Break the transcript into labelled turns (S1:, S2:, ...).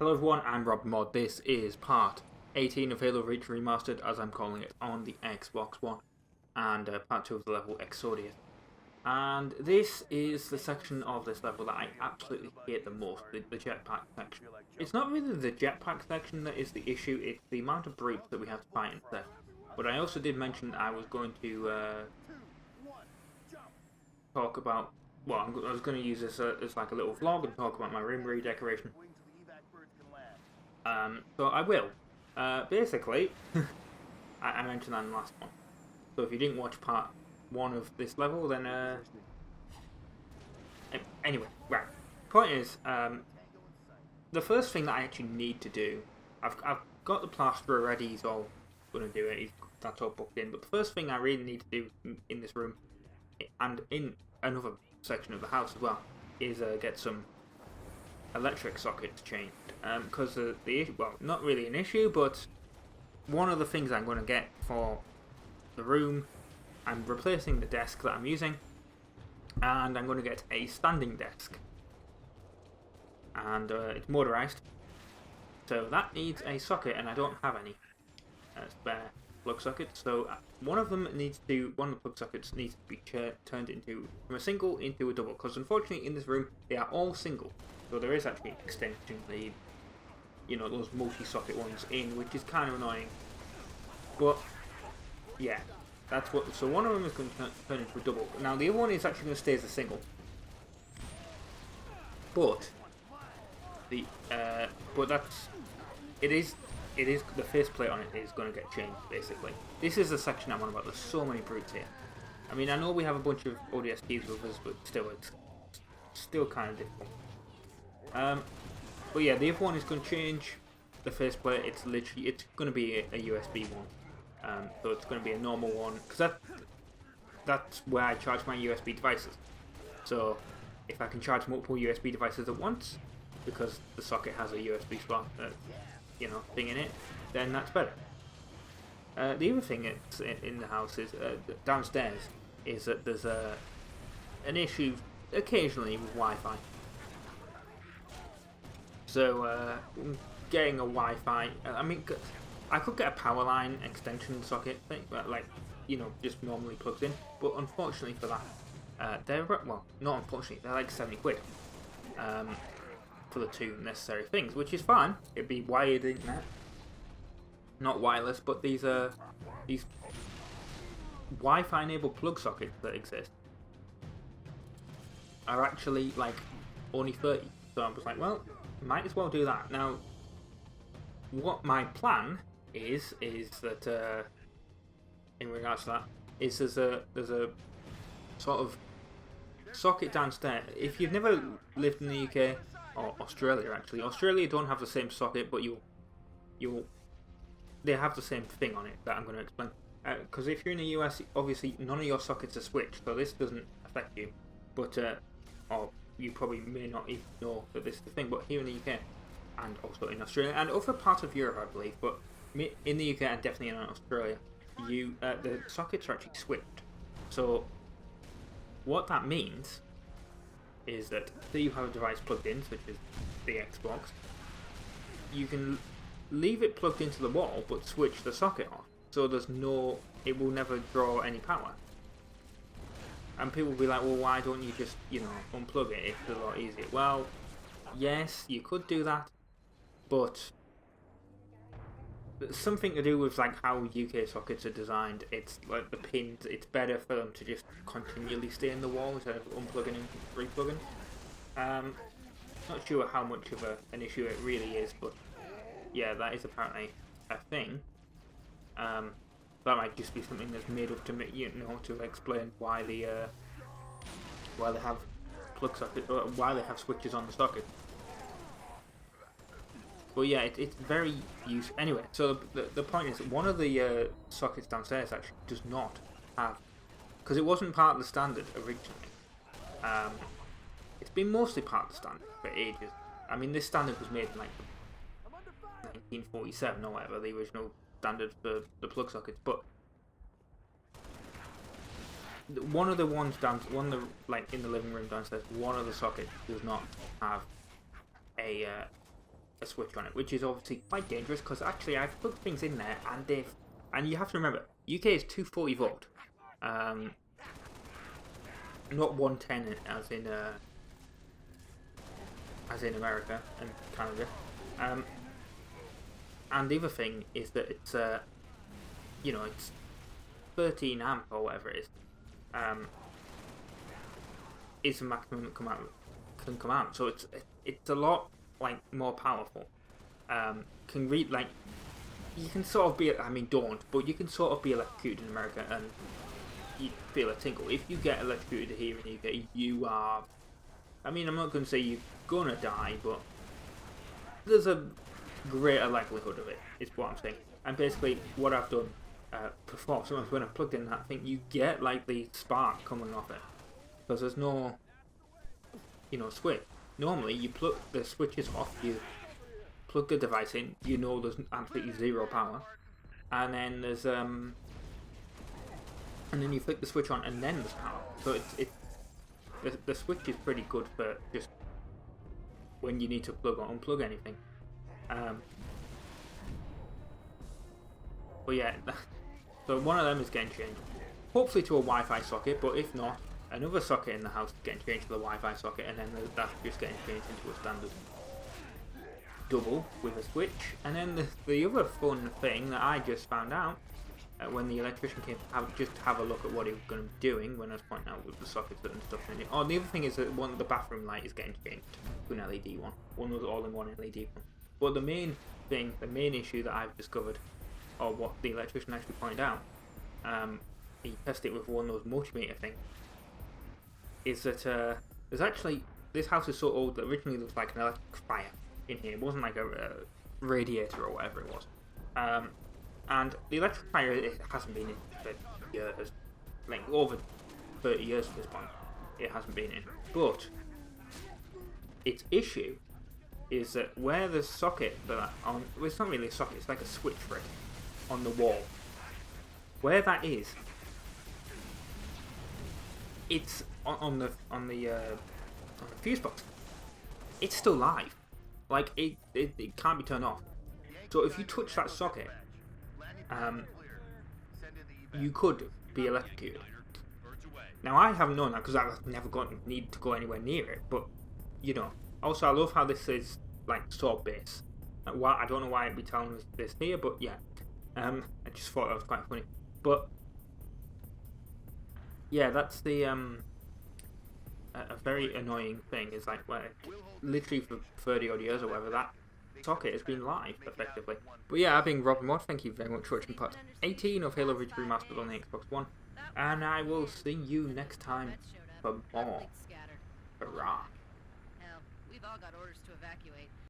S1: Hello everyone, I'm RobtheMod. This is part 18 of Halo Reach Remastered, as I'm calling it, on the Xbox One, and part 2 of the level Exodius. And this is the section of this level that I absolutely hate the most, the jetpack section. It's not really the jetpack section that is the issue, it's the amount of brutes that we have to fight instead. But I also did mention I was going to talk about, well, I was going to use this as like a little vlog and talk about my room redecoration. So I will. Basically, I mentioned that in the last one. So if you didn't watch part 1 of this level, then anyway, right. Point is, the first thing that I actually need to do, I've got the plasterer ready. He's all going to do it. That's all booked in. But the first thing I really need to do in this room, and in another section of the house as well, is get some electric sockets changed. Because the issue, well, not really an issue, but one of the things I'm going to get for the room, I'm replacing the desk that I'm using, and I'm going to get a standing desk, and it's motorized, so that needs a socket, and I don't have any spare plug sockets. So one of the plug sockets needs to be turned into from a single into a double, because unfortunately in this room they are all single. So there is actually an extension lead, you know, those multi-socket ones in, which is kind of annoying. But yeah, that's what. So one of them is going to turn into a double. Now the other one is actually going to stay as a single. But it is the faceplate on it is going to get changed basically. This is the section I'm on about. There's so many brutes here. I mean, I know we have a bunch of ODSTs with us, but still, it's still kind of difficult. But yeah, the other one is going to change the faceplate. It's going to be a USB one. So it's going to be a normal one, because that's where I charge my USB devices. So if I can charge multiple USB devices at once, because the socket has a USB slot, thing in it, then that's better. The other thing in the house is downstairs is that there's an issue occasionally with Wi-Fi. So getting a Wi-Fi, I mean, I could get a power line extension socket thing, like, just normally plugs in. But unfortunately for that, not unfortunately, they're like 70 quid for the two necessary things, which is fine. It'd be wired internet, not wireless. But these Wi-Fi enabled plug sockets that exist are actually like only 30. So I was like, well, might as well do that. Now, what my plan is that in regards to that, is there's a sort of socket downstairs. If you've never lived in the UK or Australia, actually, Australia don't have the same socket, but they have the same thing on it that I'm going to explain. Because if you're in the US, obviously none of your sockets are switched, so this doesn't affect you. But or you probably may not even know that this is the thing, but here in the UK, and also in Australia, and other parts of Europe, I believe, but in the UK and definitely in Australia, the sockets are actually switched. So what that means is that say you have a device plugged in, such as the Xbox, you can leave it plugged into the wall, but switch the socket off. So it will never draw any power. And people will be like, well, why don't you just, unplug it? It's a lot easier. Well, yes, you could do that, but something to do with like how UK sockets are designed. It's like the pins. It's better for them to just continually stay in the wall instead of unplugging and replugging. Not sure how much of an issue it really is, but yeah, that is apparently a thing. That might just be something that's made up to to explain why they have plug socket, or why they have switches on the socket. But yeah, it's very useful. Anyway, so the point is, one of the sockets downstairs actually does not have, because it wasn't part of the standard originally. It's been mostly part of the standard for ages. I mean, this standard was made in like 1947 or whatever, the original standard for the plug sockets. But one of the ones like in the living room downstairs, one of the sockets does not have a a switch on it, which is obviously quite dangerous because actually I've plugged things in there and you have to remember UK is 240 volt, not 110 as in America and Canada. And the other thing is that it's you know, it's 13 amp or whatever it is the maximum that can come out. So it's a lot like more powerful. Can read like you can sort of be, I mean don't, but you can sort of be electrocuted in America and you feel a tingle. If you get electrocuted here in the UK, you are, I mean I'm not going to say you're gonna die, but there's a greater likelihood of it, is what I'm saying. And basically what I've done before, sometimes when I plugged in that thing, you get like the spark coming off it because there's no, you know, switch. Normally you plug the switches off, you plug the device in, you know there's absolutely zero power, and then there's and then you flick the switch on and then there's power. So the switch is pretty good for just when you need to plug or unplug anything. But yeah, so one of them is getting changed, hopefully to a Wi-Fi socket, but if not, another socket in the house is getting changed to the Wi-Fi socket, and then that's just getting changed into a standard double with a switch. And then the other fun thing that I just found out when the electrician came to have a look at what he was going to be doing when I was pointing out with the sockets and stuff in it. Oh, the other thing is that the bathroom light is getting changed to an LED one. One was all-in-one LED one. But the main issue that I've discovered, or what the electrician actually pointed out, he tested it with one of those multimeter things, is that there's actually, this house is so old that originally looked like an electric fire in here. It wasn't like a radiator or whatever it was. And the electric fire, it hasn't been in for years, like over 30 years at this point. It hasn't been in. But its issue is that where the socket for that on, well, it's not really a socket, it's like a switch for it on the wall. Where that is, it's on the fuse box. It's still live. Like it can't be turned off. So if you touch that socket, you could be electrocuted. Now I haven't known that because I've never need to go anywhere near it. But you know, also I love how this is like sword base. I don't know why it'd be telling us this here, but yeah, I just thought that was quite funny. But yeah, that's the a very annoying thing. Is like where literally for 30 odd years or whatever that socket has been live effectively. But yeah, I've been RobtheMod. Thank you very much for watching part 18 of Halo Reach Remastered on the Xbox One, and I will see you next time for more. Hurrah!
S2: Hell, we've all got orders to evacuate.